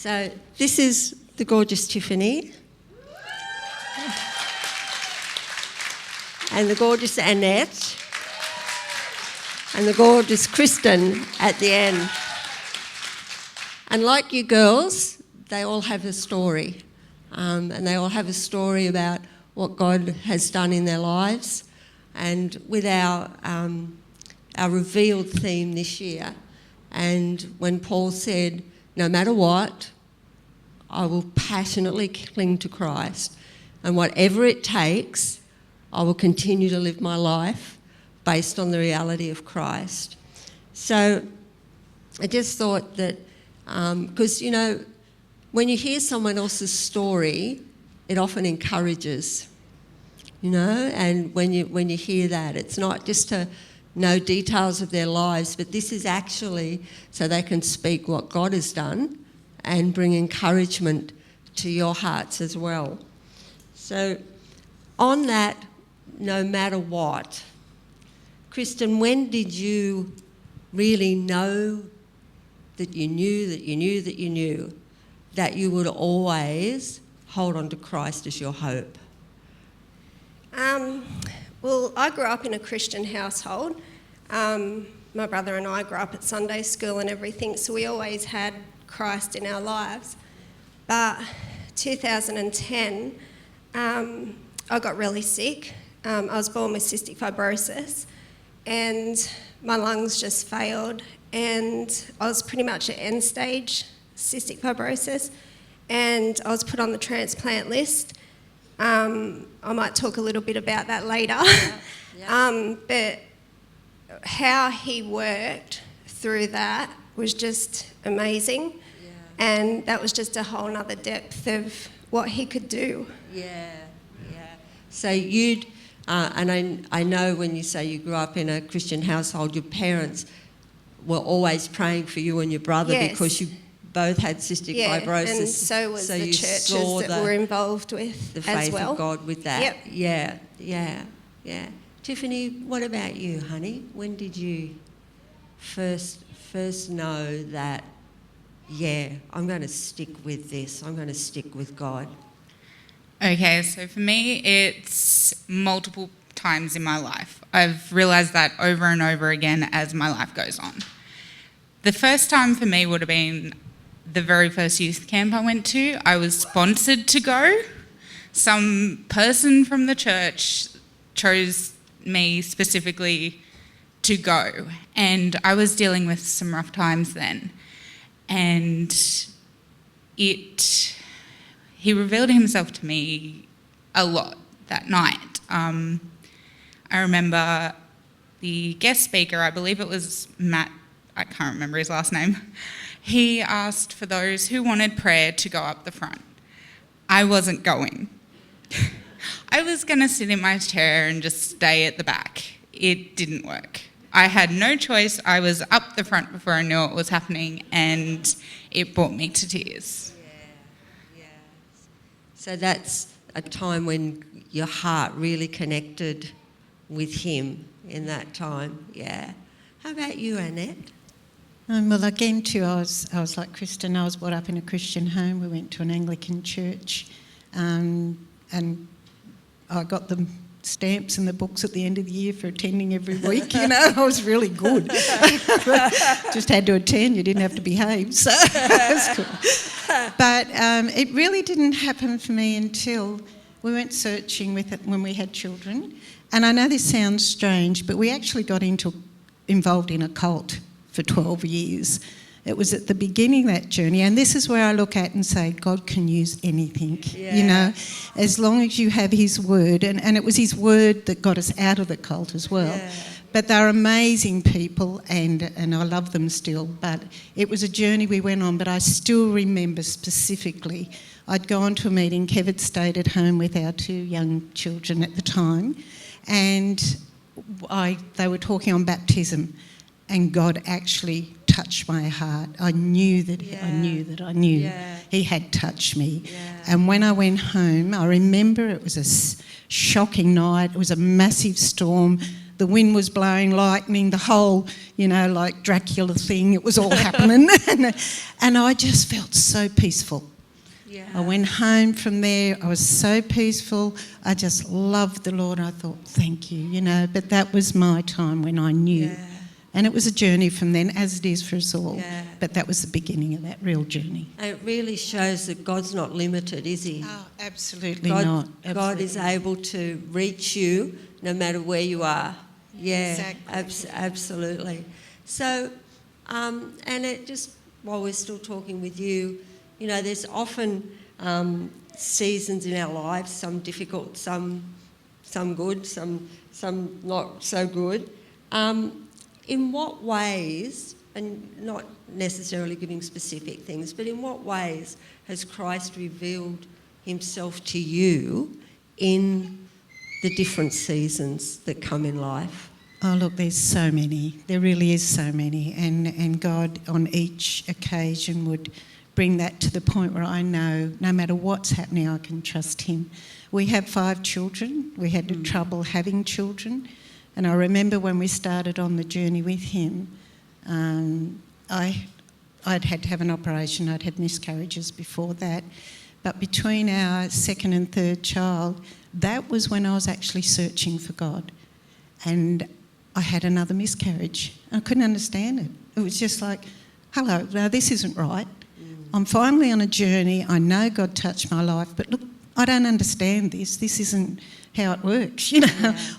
So this is the gorgeous Tiffany and the gorgeous Annette and the gorgeous Kristen at the end. And like you girls, they all have a story, and they all have a story about what God has done in their lives. And with our revealed theme this year, and when Paul said, no matter what, I will passionately cling to Christ, and whatever it takes, I will continue to live my life based on the reality of Christ. So I just thought that, because, you know, when you hear someone else's story, it often encourages, you know, and when you hear that, it's not just to know details of their lives, but this is actually so they can speak what God has done and bring encouragement to your hearts as well. So on that, no matter what, Kristen, when did you really know that you knew that you knew that you knew that you would always hold on to Christ as your hope? Well, I grew up in a Christian household. My brother and I grew up at Sunday school and everything, so we always had Christ in our lives. But 2010, I got really sick. I was born with cystic fibrosis, and my lungs just failed, and I was pretty much at end stage cystic fibrosis, and I was put on the transplant list. I might talk a little bit about that later. Yeah. But how he worked through that was just amazing. Yeah. And that was just a whole nother depth of what he could do. Yeah. So you'd, and I know when you say you grew up in a Christian household, your parents were always praying for you and your brother. Yes. Because you both had cystic fibrosis. And so was the churches that were involved with the faith as well. of God with that. Yep. Yeah. Tiffany, what about you, honey? When did you first know that, I'm going to stick with this, I'm going to stick with God? Okay, so for me, it's multiple times in my life. I've realised that over and over again as my life goes on. The first time for me would have been the very first youth camp I went to. I was sponsored to go. Some person from the church chose me specifically to go, and I was dealing with some rough times then. And he revealed himself to me a lot that night. I remember the guest speaker, I believe it was Matt, I can't remember his last name. He asked for those who wanted prayer to go up the front. I wasn't going. I was going to sit in my chair and just stay at the back. It didn't work. I had no choice. I was up the front before I knew what was happening, and it brought me to tears. Yeah. So that's a time when your heart really connected with him in that time. Yeah. How about you, Annette? Well, again, too, I was like Kristen. I was brought up in a Christian home. We went to an Anglican church, and I got the stamps and the books at the end of the year for attending every week. You know, I was really good. Just had to attend. You didn't have to behave, so it was cool. But it really didn't happen for me until we went searching with it when we had children. And I know this sounds strange, but we actually got involved in a cult for 12 years. It was at the beginning of that journey, and this is where I look at and say, God can use anything, you know, as long as you have his word, and it was his word that got us out of the cult as well. Yeah. But they're amazing people, and I love them still, but it was a journey we went on. But I still remember specifically, I'd gone to a meeting, Kev had stayed at home with our 2 young children at the time, and they were talking on baptism, and God actually touched my heart. I knew that he had touched me. Yeah. And when I went home, I remember it was a shocking night. It was a massive storm. the wind was blowing, lightning, the whole, like Dracula thing, it was all happening. And I just felt so peaceful. Yeah. I went home from there, I was so peaceful, I just loved the Lord. I thought, thank you, but that was my time when I knew. Yeah. And it was a journey from then, as it is for us all. Yeah. But that was the beginning of that real journey. And it really shows that God's not limited, is he? Oh, absolutely God, not. God is Absolutely. able to reach you no matter where you are. Yeah, Exactly. absolutely. So, and it just, while we're still talking with you, there's often seasons in our lives, some difficult, some good, some not so good. In what ways, and not necessarily giving specific things, but in what ways has Christ revealed himself to you in the different seasons that come in life? Oh, look, there's so many. There really is so many. And God, on each occasion, would bring that to the point where I know no matter what's happening, I can trust him. We have 5 children. We had trouble having children. And I remember when we started on the journey with him, I'd had to have an operation. I'd had miscarriages before that. But between our second and third child, that was when I was actually searching for God. And I had another miscarriage. I couldn't understand it. It was just like, hello, now this isn't right. I'm finally on a journey. I know God touched my life, but look, I don't understand this. This isn't how it works.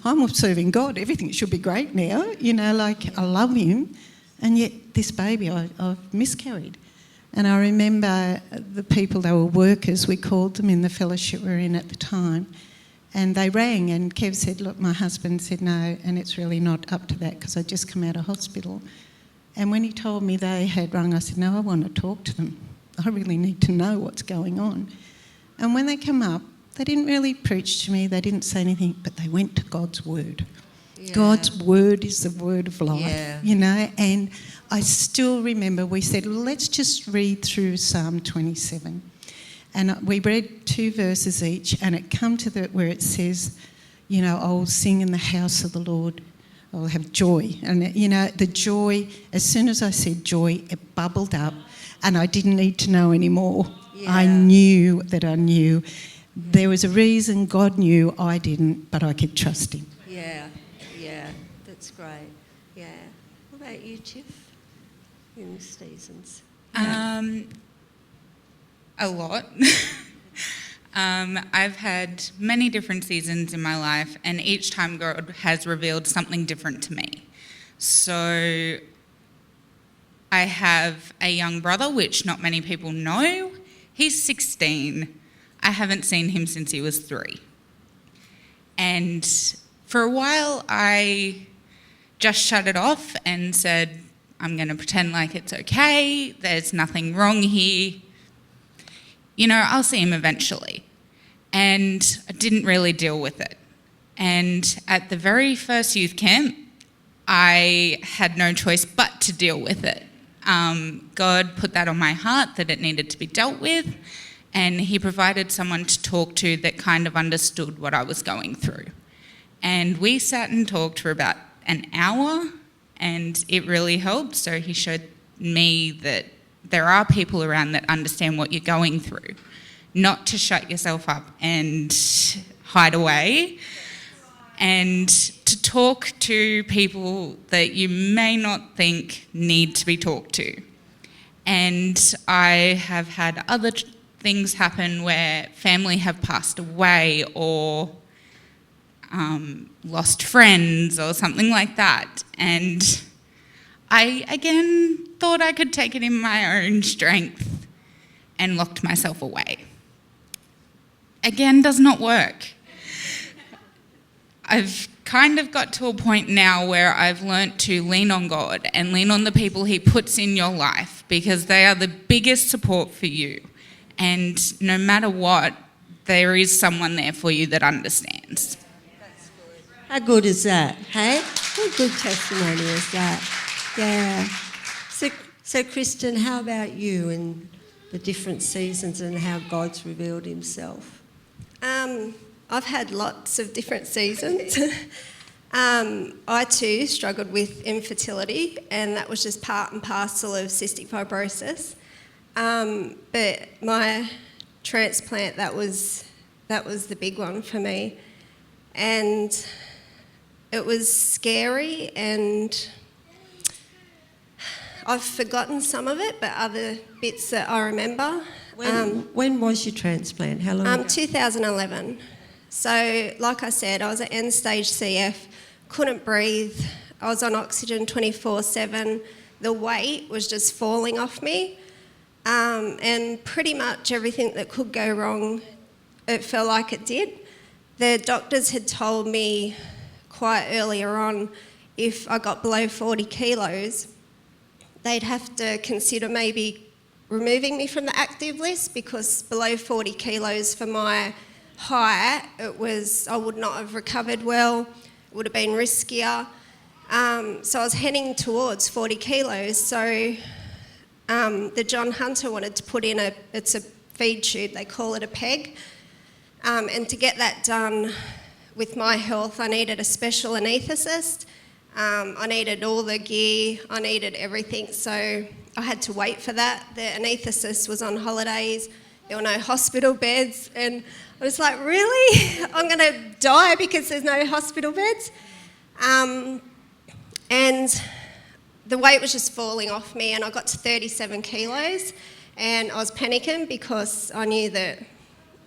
I'm serving God. Everything should be great now. I love him. And yet this baby, I've miscarried. And I remember the people, they were workers, we called them in the fellowship we were in at the time. And they rang and Kev said, look, my husband said no, and it's really not up to that because I'd just come out of hospital. And when he told me they had rung, I said, no, I want to talk to them. I really need to know what's going on. And when they come up, they didn't really preach to me, they didn't say anything, but they went to God's word. Yeah. God's word is the word of life, Yeah. And I still remember we said, well, let's just read through Psalm 27. And we read 2 verses each, and it come to where it says, I'll sing in the house of the Lord, I'll have joy. And, the joy, as soon as I said joy, it bubbled up, and I didn't need to know anymore. Yeah. I knew that I knew. There was a reason God knew, I didn't, but I could trust him. Yeah, that's great. Yeah. What about you, Tiff, in seasons? A lot. I've had many different seasons in my life, and each time God has revealed something different to me. So I have a young brother, which not many people know. He's 16. I haven't seen him since he was 3. And for a while, I just shut it off and said, I'm going to pretend like it's okay. There's nothing wrong here. I'll see him eventually. And I didn't really deal with it. And at the very first youth camp, I had no choice but to deal with it. God put that on my heart that it needed to be dealt with, and he provided someone to talk to that kind of understood what I was going through. And we sat and talked for about an hour, and it really helped. So he showed me that there are people around that understand what you're going through, not to shut yourself up and hide away, and to talk to people that you may not think need to be talked to. And I have had other things happen where family have passed away or lost friends or something like that. And I, again, thought I could take it in my own strength and locked myself away. Again, does not work. I've kind of got to a point now where I've learnt to lean on God and lean on the people he puts in your life, because they are the biggest support for you. And no matter what, there is someone there for you that understands. How good is that, hey? What good testimony is that? Yeah. So Kristen, how about you in the different seasons and how God's revealed himself? I've had lots of different seasons. I too struggled with infertility, and that was just part and parcel of cystic fibrosis. But my transplant, that was the big one for me. And it was scary, and I've forgotten some of it, but other bits that I remember. When was your transplant? How long ago? 2011. So, like I said, I was at end-stage CF, couldn't breathe. I was on oxygen 24/7. The weight was just falling off me. And pretty much everything that could go wrong, it felt like it did. The doctors had told me quite earlier on, if I got below 40 kilos, they'd have to consider maybe removing me from the active list, because below 40 kilos for my height, I would not have recovered well, it would have been riskier. So I was heading towards 40 kilos. So the John Hunter wanted to put in it's a feed tube, they call it a PEG. And to get that done with my health, I needed a special anaesthetist. I needed all the gear, I needed everything. So I had to wait for that. The anaesthetist was on holidays, there were no hospital beds, and I was like, really? I'm going to die because there's no hospital beds? And the weight was just falling off me, and I got to 37 kilos, and I was panicking because I knew that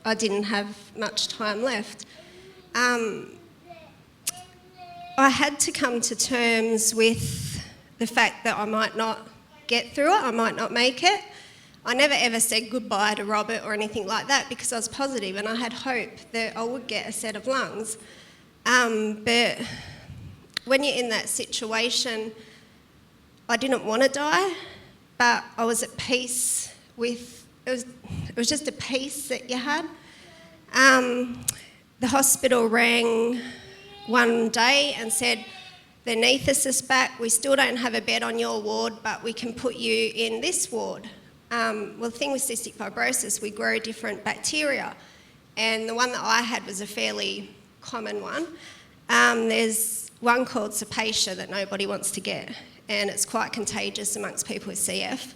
I didn't have much time left. I had to come to terms with the fact that I might not get through it, I might not make it. I never ever said goodbye to Robert or anything like that, because I was positive and I had hope that I would get a set of lungs. But when you're in that situation, I didn't want to die, but I was at peace with, it was just a peace that you had. The hospital rang one day and said, the anaesthetist's back, we still don't have a bed on your ward, but we can put you in this ward. Well, the thing with cystic fibrosis, we grow different bacteria, and the one that I had was a fairly common one. There's one called Cepacia that nobody wants to get, and it's quite contagious amongst people with CF.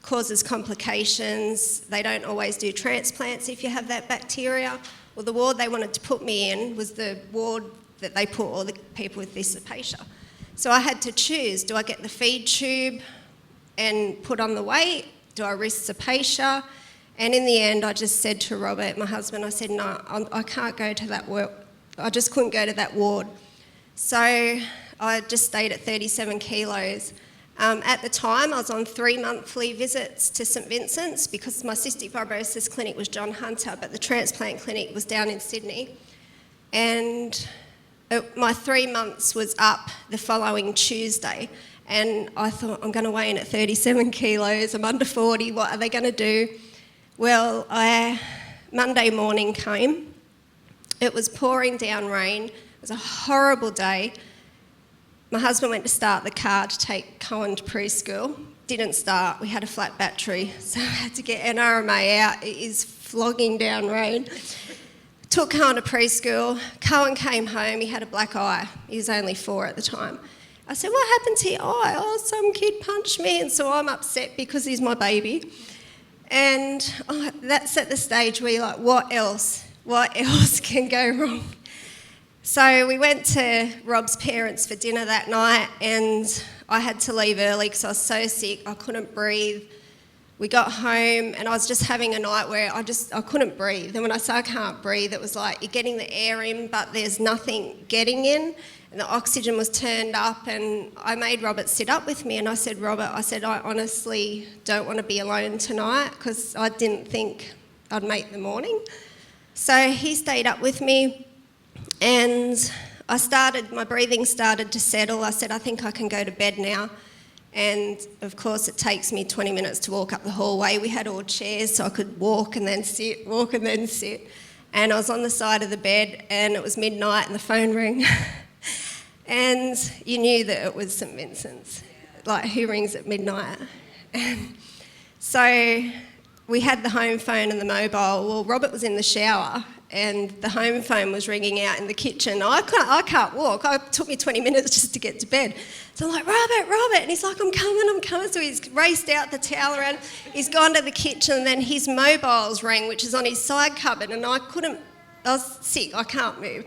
Causes complications. They don't always do transplants if you have that bacteria. Well, the ward they wanted to put me in was the ward that they put all the people with this Cepacia. So I had to choose, do I get the feed tube and put on the weight? Do I risk Cepacia? And in the end, I just said to Robert, my husband, I said, no, I can't go to that ward. I just couldn't go to that ward. So I just stayed at 37 kilos. At the time, I was on 3 monthly visits to St Vincent's, because my cystic fibrosis clinic was John Hunter, but the transplant clinic was down in Sydney. And my 3 months was up the following Tuesday, and I thought, I'm going to weigh in at 37 kilos, I'm under 40, what are they going to do? Well, Monday morning came, it was pouring down rain, it was a horrible day. My husband went to start the car to take Cohen to preschool. Didn't start, we had a flat battery, so I had to get NRMA out. It is flogging down rain. Took Cohen to preschool. Cohen came home, he had a black eye. He was only 4 at the time. I said, what happened to your eye? Oh, some kid punched me, and so I'm upset because he's my baby. And that's at the stage where you're like, what else? What else can go wrong? So we went to Rob's parents for dinner that night, and I had to leave early because I was so sick, I couldn't breathe. We got home, and I was just having a night where I couldn't breathe. And when I say I can't breathe, it was like you're getting the air in, but there's nothing getting in, and the oxygen was turned up. And I made Robert sit up with me, and I said, Robert, I honestly don't want to be alone tonight, because I didn't think I'd make the morning. So he stayed up with me. And my breathing started to settle. I said, I think I can go to bed now. And of course, it takes me 20 minutes to walk up the hallway. We had all chairs, so I could walk and then sit, walk and then sit. And I was on the side of the bed, and it was midnight, and the phone rang. And you knew that it was St Vincent's. Like, who rings at midnight? And so we had the home phone and the mobile. Well, Robert was in the shower, and the home phone was ringing out in the kitchen. I can't walk. It took me 20 minutes just to get to bed. So I'm like, Robert, and he's like, I'm coming. So he's raced out the towel around. He's gone to the kitchen, and then his mobile's rang, which is on his side cupboard, and I was sick, I can't move.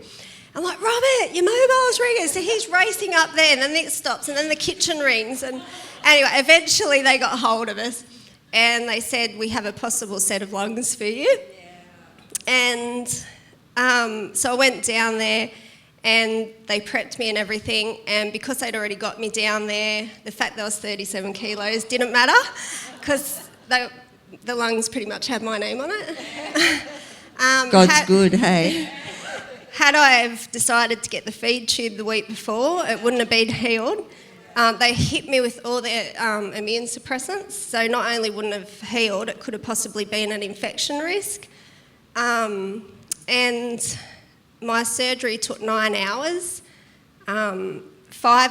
I'm like, Robert, your mobile's ringing. So he's racing up there, and then it stops, and then the kitchen rings. And anyway, eventually they got hold of us, and they said, we have a possible set of lungs for you. And so I went down there, and they prepped me and everything, and because they'd already got me down there, the fact that I was 37 kilos didn't matter, because the lungs pretty much had my name on it. God's good, hey? Had I have decided to get the feed tube the week before, it wouldn't have been healed. They hit me with all their immune suppressants, so not only wouldn't have healed, it could have possibly been an infection risk. And my surgery took 9 hours. 5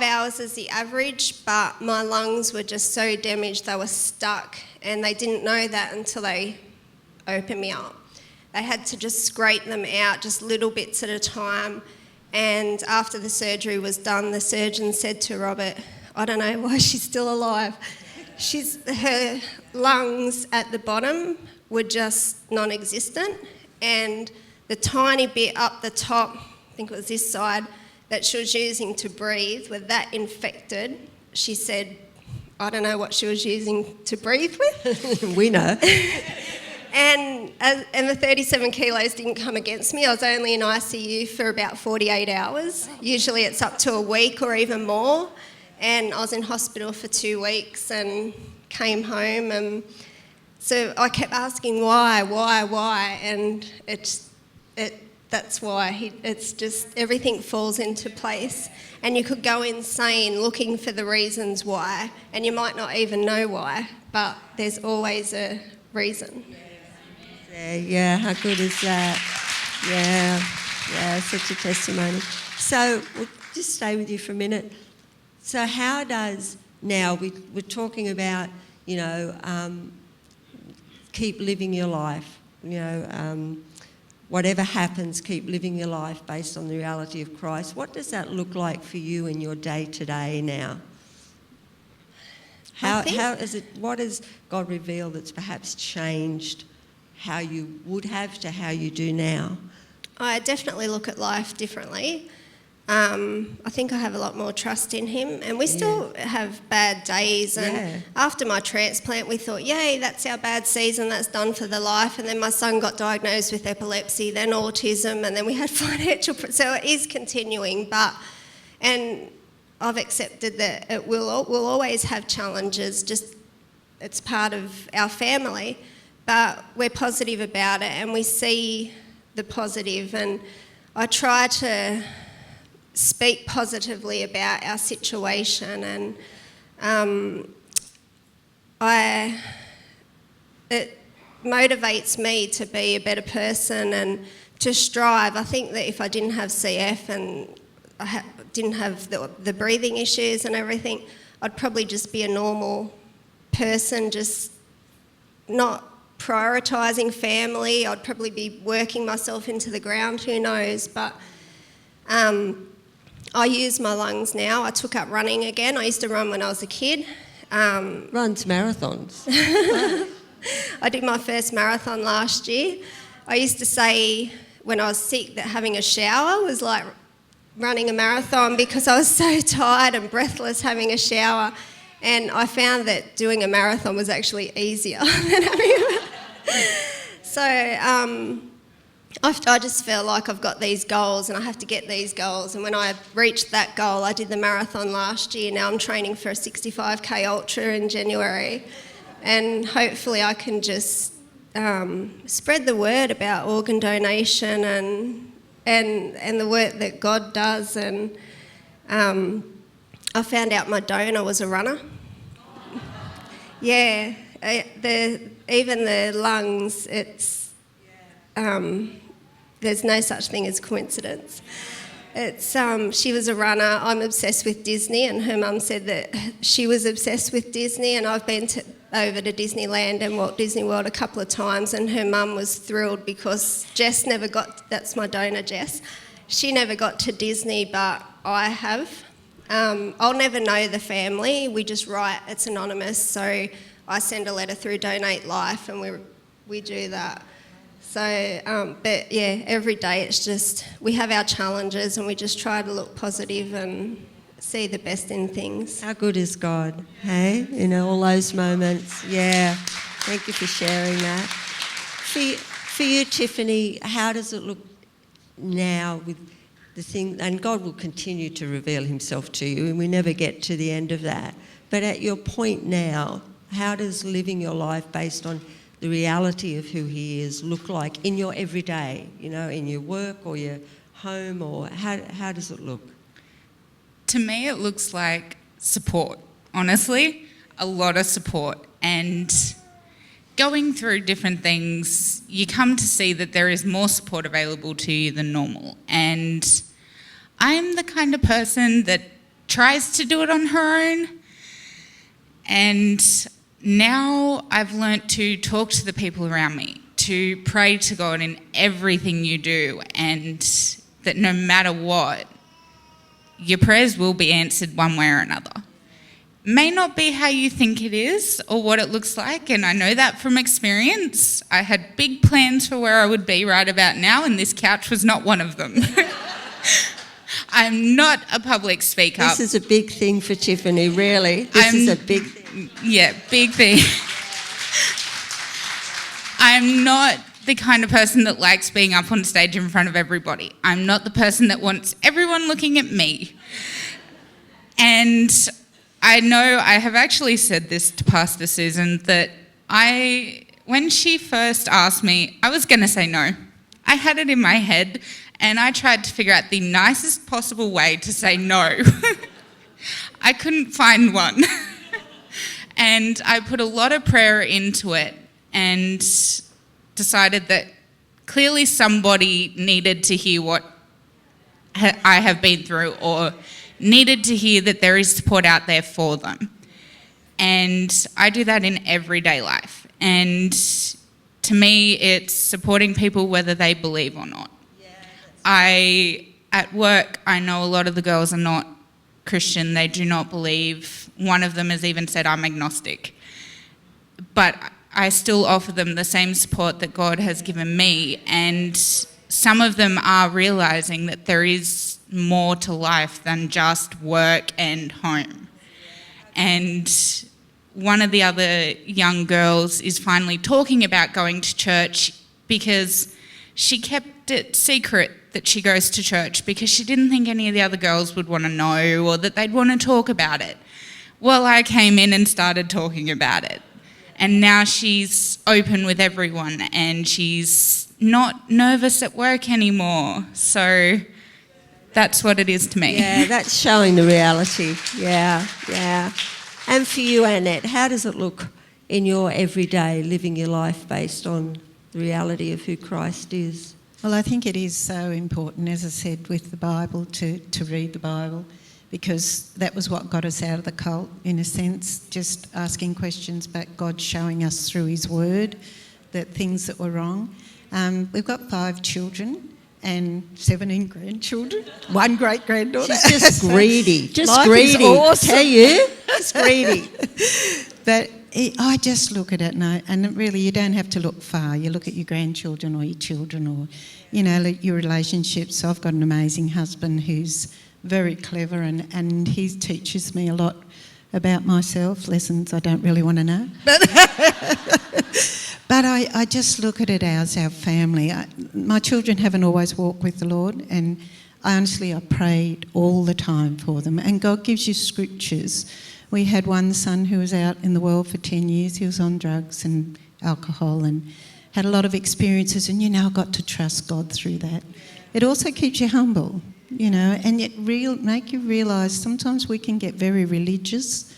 hours is the average, but my lungs were just so damaged they were stuck, and they didn't know that until they opened me up. They had to just scrape them out, just little bits at a time. And after the surgery was done, the surgeon said to Robert, I don't know why she's still alive. Her lungs at the bottom were just non-existent, and the tiny bit up the top, I think it was this side, that she was using to breathe, were that infected. She said, I don't know what she was using to breathe with. We know. And the 37 kilos didn't come against me. I was only in ICU for about 48 hours. Usually it's up to a week or even more. And I was in hospital for 2 weeks and came home. And so I kept asking why, and that's why. It's just everything falls into place. And you could go insane looking for the reasons why, and you might not even know why, but there's always a reason. Yeah, how good is that? Yeah, such a testimony. So we'll just stay with you for a minute. So how does now, we're talking about, keep living your life, whatever happens, keep living your life based on the reality of Christ. What does that look like for you in your day-to-day now? What has God revealed that's perhaps changed how you would have to how you do now? I definitely look at life differently. I think I have a lot more trust in him, and we still have bad days. And after my transplant, we thought, yay, that's our bad season, that's done for the life. And then my son got diagnosed with epilepsy, then autism, and then we had financial. So it is continuing, and I've accepted that we'll always have challenges. Just it's part of our family, but we're positive about it, and we see the positive. And I try to speak positively about our situation, and it motivates me to be a better person and to strive. I think that if I didn't have CF and I didn't have the breathing issues and everything, I'd probably just be a normal person, just not prioritising family. I'd probably be working myself into the ground, who knows, but I use my lungs now. I took up running again. I used to run when I was a kid. Runs marathons. I did my first marathon last year. I used to say when I was sick that having a shower was like running a marathon because I was so tired and breathless having a shower. And I found that doing a marathon was actually easier than having a marathon. So I just feel like I've got these goals and I have to get these goals. And when I reached that goal, I did the marathon last year. Now I'm training for a 65k ultra in January. And hopefully I can just spread the word about organ donation and the work that God does. And I found out my donor was a runner. Yeah, even the lungs, it's there's no such thing as coincidence. It's she was a runner. I'm obsessed with Disney, and her mum said that she was obsessed with Disney, and I've been to over to Disneyland and Walt Disney World a couple of times, and her mum was thrilled because Jess never got, that's my donor Jess, she never got to Disney, but I have. I'll never know the family, we just write, it's anonymous, so I send a letter through Donate Life and we do that. So, but yeah, every day it's just, we have our challenges and we just try to look positive and see the best in things. How good is God, hey? In all those moments, yeah. Thank you for sharing that. For you, Tiffany, how does it look now with the thing, and God will continue to reveal himself to you, and we never get to the end of that. But at your point now, how does living your life based on the reality of who he is look like in your everyday, you know, in your work or your home, or how does it look? To me, it looks like support, honestly, a lot of support. And going through different things, you come to see that there is more support available to you than normal. And I'm the kind of person that tries to do it on her own. And now I've learnt to talk to the people around me, to pray to God in everything you do, and that no matter what, your prayers will be answered one way or another. May not be how you think it is or what it looks like, and I know that from experience. I had big plans for where I would be right about now, and this couch was not one of them. I'm not a public speaker. This is a big thing for Tiffany, really. This is a big thing. Yeah, big thing. I'm not the kind of person that likes being up on stage in front of everybody. I'm not the person that wants everyone looking at me. And I know I have actually said this to Pastor Susan, that when she first asked me, I was going to say no. I had it in my head and I tried to figure out the nicest possible way to say no. I couldn't find one. And I put a lot of prayer into it and decided that clearly somebody needed to hear what I have been through, or needed to hear that there is support out there for them. And I do that in everyday life. And to me, it's supporting people whether they believe or not. At work, I know a lot of the girls are not Christian. They do not believe. One of them has even said, I'm agnostic. But I still offer them the same support that God has given me, and some of them are realising that there is more to life than just work and home. And one of the other young girls is finally talking about going to church because she kept it secret that she goes to church because she didn't think any of the other girls would want to know or that they'd want to talk about it. Well, I came in and started talking about it. And now she's open with everyone and she's not nervous at work anymore. So that's what it is to me. Yeah, that's showing the reality. Yeah. And for you, Annette, how does it look in your everyday, living your life based on the reality of who Christ is? Well, I think it is so important, as I said, with the Bible, to read the Bible, because that was what got us out of the cult, in a sense, just asking questions, but God showing us through his word that things that were wrong. We've got 5 children and 17 grandchildren, 1 great-granddaughter. She's just greedy, just Life greedy. is awesome. Tell you, just greedy. But I just look at it and really you don't have to look far. You look at your grandchildren or your children or, your relationships. So I've got an amazing husband who's very clever and he teaches me a lot about myself, lessons I don't really want to know. But I just look at it as our family. My children haven't always walked with the Lord, and I prayed all the time for them. And God gives you scriptures. We had one son who was out in the world for 10 years. He was on drugs and alcohol and had a lot of experiences, and I got to trust God through that. It also keeps you humble, and yet make you realise sometimes we can get very religious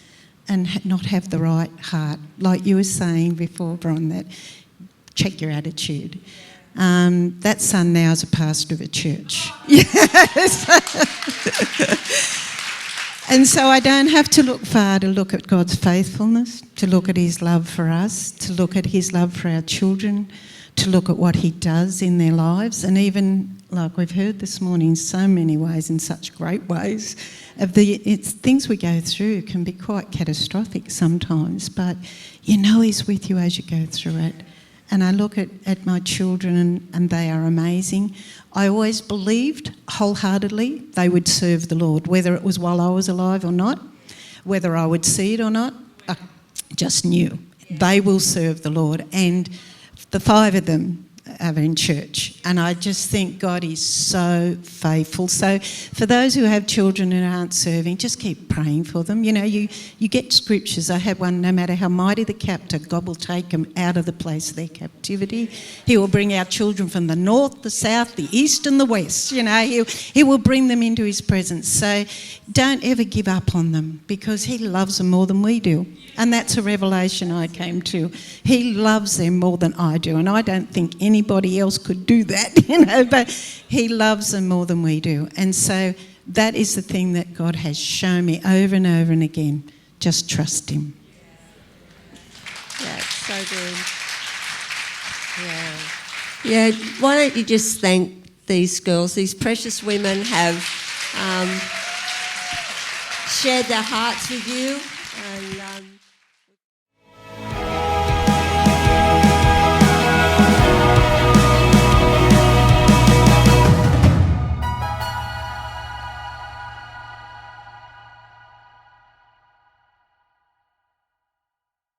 and not have the right heart. Like you were saying before, Bron, that check your attitude. That son now is a pastor of a church. Yes. And so I don't have to look far to look at God's faithfulness, to look at his love for us, to look at his love for our children, to look at what he does in their lives, and even, like we've heard this morning, so many ways, in such great ways, it's things we go through can be quite catastrophic sometimes, but you know he's with you as you go through it. And I look at my children and they are amazing. I always believed wholeheartedly they would serve the Lord, whether it was while I was alive or not, whether I would see it or not, I just knew they will serve the Lord. And the 5 of them are in church, and I just think God is so faithful. So for those who have children and aren't serving, just keep praying for them. You know, you get scriptures. I had one, no matter how mighty the captor, God will take them out of the place of their captivity. He will bring our children from the north, the south, the east and the west. You know, he will bring them into his presence. So don't ever give up on them, because he loves them more than we do. And that's a revelation I came to. He loves them more than I do. And I don't think anybody else could do that, you know, but he loves them more than we do. And so that is the thing that God has shown me over and over and again. Just trust him. Yeah, it's so good. Yeah. Yeah, why don't you just thank these girls? These precious women have shared their hearts with you, and